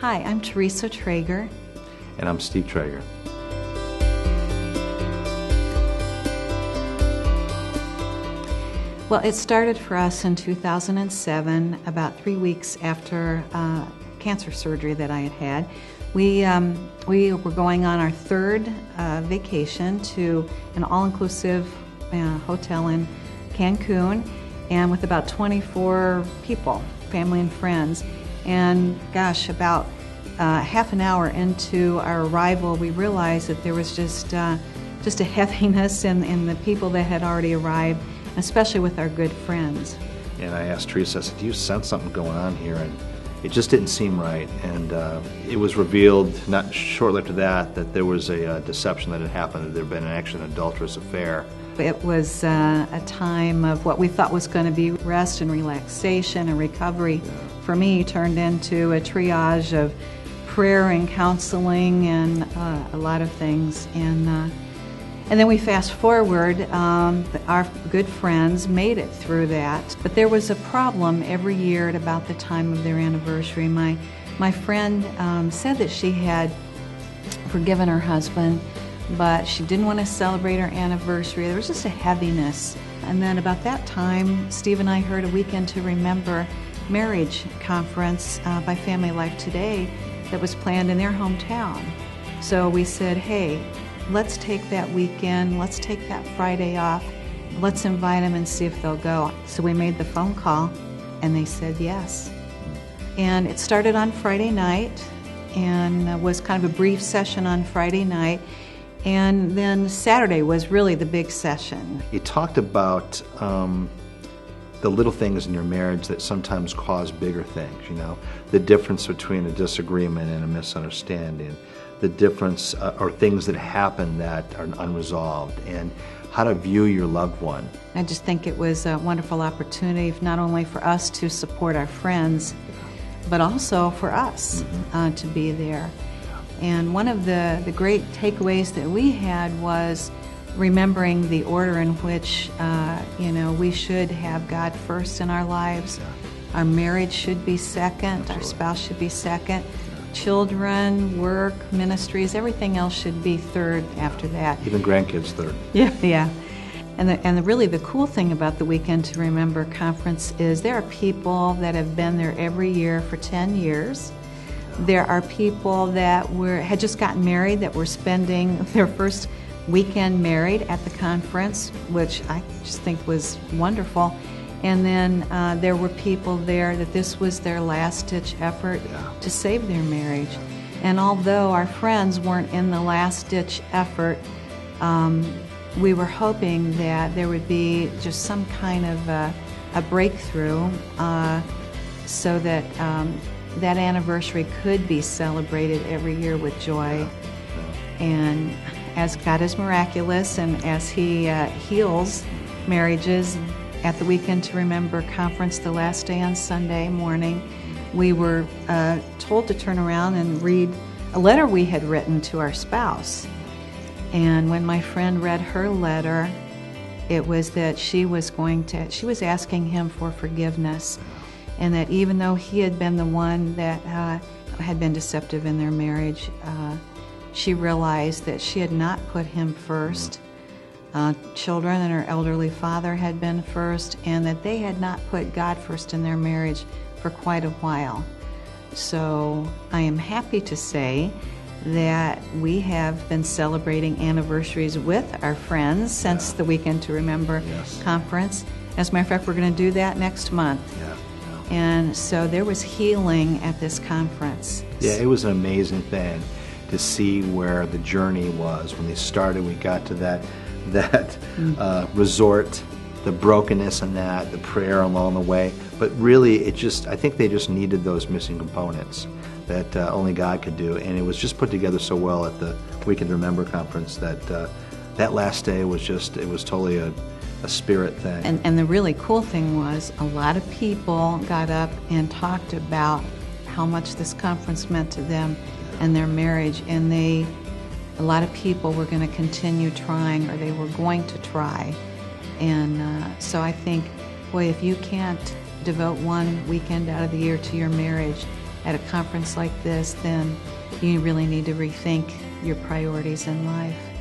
Hi, I'm Teresa Traeger. And I'm Steve Traeger. Well, it started for us in 2007, about 3 weeks after cancer surgery that I had had. We were going on our third vacation to an all-inclusive hotel in Cancun, and with about 24 people, family and friends. And gosh, about half an hour into our arrival, we realized that there was just a heaviness in the people that had already arrived, especially with our good friends. And I asked Teresa, I said, do you sense something going on here? And it just didn't seem right. And it was revealed not shortly after that there was a deception that had happened, that there had been actually an adulterous affair. It was a time of what we thought was going to be rest and relaxation and recovery. For me, turned into a triage of prayer and counseling and a lot of things. And then we fast forward, our good friends made it through that. But there was a problem every year at about the time of their anniversary. My friend said that she had forgiven her husband, but she didn't want to celebrate her anniversary. There was just a heaviness. And then about that time, Steve and I heard a Weekend to Remember marriage conference by Family Life Today that was planned in their hometown. So we said, hey, let's take that weekend, let's take that Friday off, let's invite them and see if they'll go. So we made the phone call and they said yes. And it started on Friday night and was kind of a brief session on Friday night. And then Saturday was really the big session. You talked about the little things in your marriage that sometimes cause bigger things, you know, the difference between a disagreement and a misunderstanding, the difference or things that happen that are unresolved, and how to view your loved one. I just think it was a wonderful opportunity not only for us to support our friends, but also for us to be there. And one of the great takeaways that we had was remembering the order in which we should have God first in our lives. Our marriage should be second. Absolutely. Our spouse should be second. Children, work, ministries, everything else should be third after that. Even grandkids third. Yeah. And really the cool thing about the Weekend to Remember conference is there are people that have been there every year for 10 years. There are people that had just gotten married that were spending their first weekend married at the conference, which I just think was wonderful. And then there were people there that this was their last-ditch effort to save their marriage. And although our friends weren't in the last-ditch effort, we were hoping that there would be just some kind of a breakthrough so that that anniversary could be celebrated every year with joy. And as God is miraculous and as He heals marriages, at the Weekend to Remember conference, the last day on Sunday morning, we were told to turn around and read a letter we had written to our spouse. And when my friend read her letter, it was that she was asking him for forgiveness, and that even though he had been the one that had been deceptive in their marriage, she realized that she had not put him first. Children and her elderly father had been first, and that they had not put God first in their marriage for quite a while. So I am happy to say that we have been celebrating anniversaries with our friends since the Weekend to Remember conference. As a matter of fact, we're going to do that next month. And so there was healing at this conference. Yeah, it was an amazing thing to see where the journey was. When they started, we got to that resort, the brokenness in that, the prayer along the way. But really, I think they just needed those missing components that only God could do. And it was just put together so well at the Weekend to Remember conference that that last day was totally a spirit thing. And the really cool thing was a lot of people got up and talked about how much this conference meant to them and their marriage, and a lot of people were going to continue trying, or they were going to try. And so I think, boy, if you can't devote one weekend out of the year to your marriage, at a conference like this, then you really need to rethink your priorities in life.